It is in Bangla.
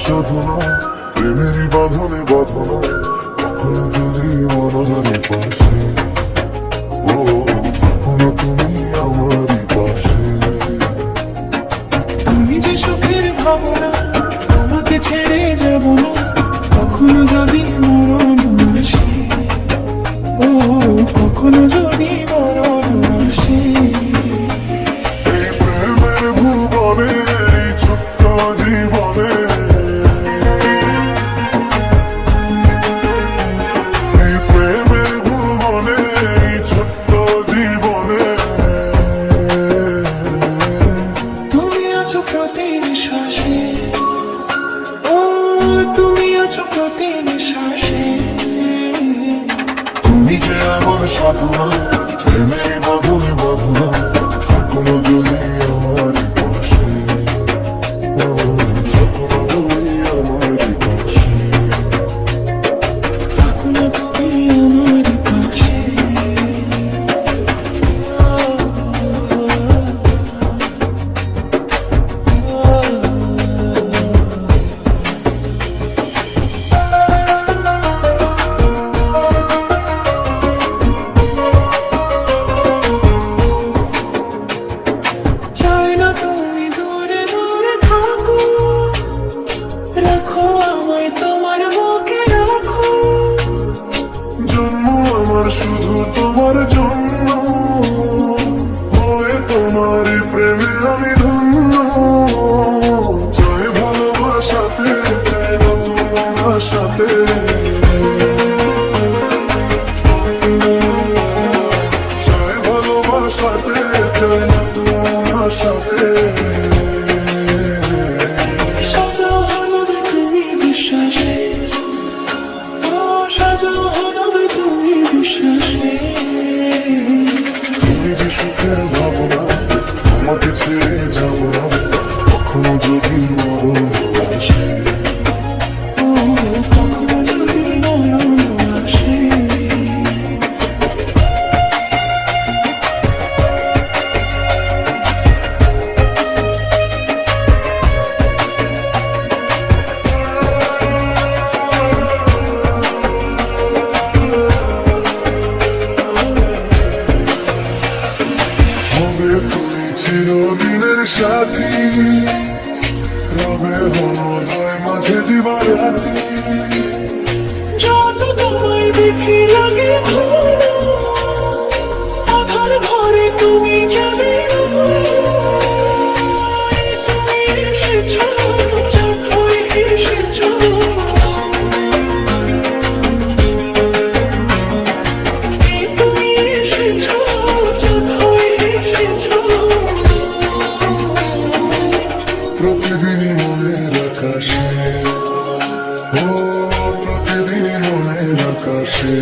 সাধনা প্রেমেরই বাঁধনে বাঁধনা, কখনো যদি মনোহারি পাশে, ও কখনো তুমি আমারই পাশে। তুমি যে সুখের ভাবনা, তোমাকে ছেড়ে যাব না, কখনো যদি মরণ আসে, ও কখনো যদি মরণ আসে। এই প্রেমের ভুবনে, এই ছোট্ট জীবনে, প্রতি নিঃশ্বাসে, ও তুমি আছো প্রতি নিঃশ্বাসে। তুমি যে আমার সাধনা প্রেমের বাঁধনে বাঁধনা, কখনো যদি আমারই পাশে, ও কখনো তুমি আমারই পাশে, কখনো তুমি আমারই পাশে। শুধু তোমার জন্য হয়ে তোমার প্রেমে আমি ধন্য। চাই ভালোবাসাতে, চাই না তোমার সাথে, চাই ভালোবাসাতে, চাই না তোমার সাথে। সাজাও হবে তুমি বিশ্বাসে, ও সাজাও হবে তুমি বিশ্বাসে। তুমি যে সুখের ভাবনা, তোমাকে ছেড়ে যাব না, কখনো যদি মরণ আসে, ও কখনো যদি মরণ আসে। চিরদিনের সাথী, রবে হৃদয় মাঝে দিবারাতি। যত তোমায় দেখি লাগে ভালো, আধার ঘরে তুমি যাবে, তুমি এসেছো যখন এসেছো। তুমি এসেছো যখন এসেছো। প্রতিদিনই মনের আকাশে, ও প্রতিদিনই মনের আকাশে।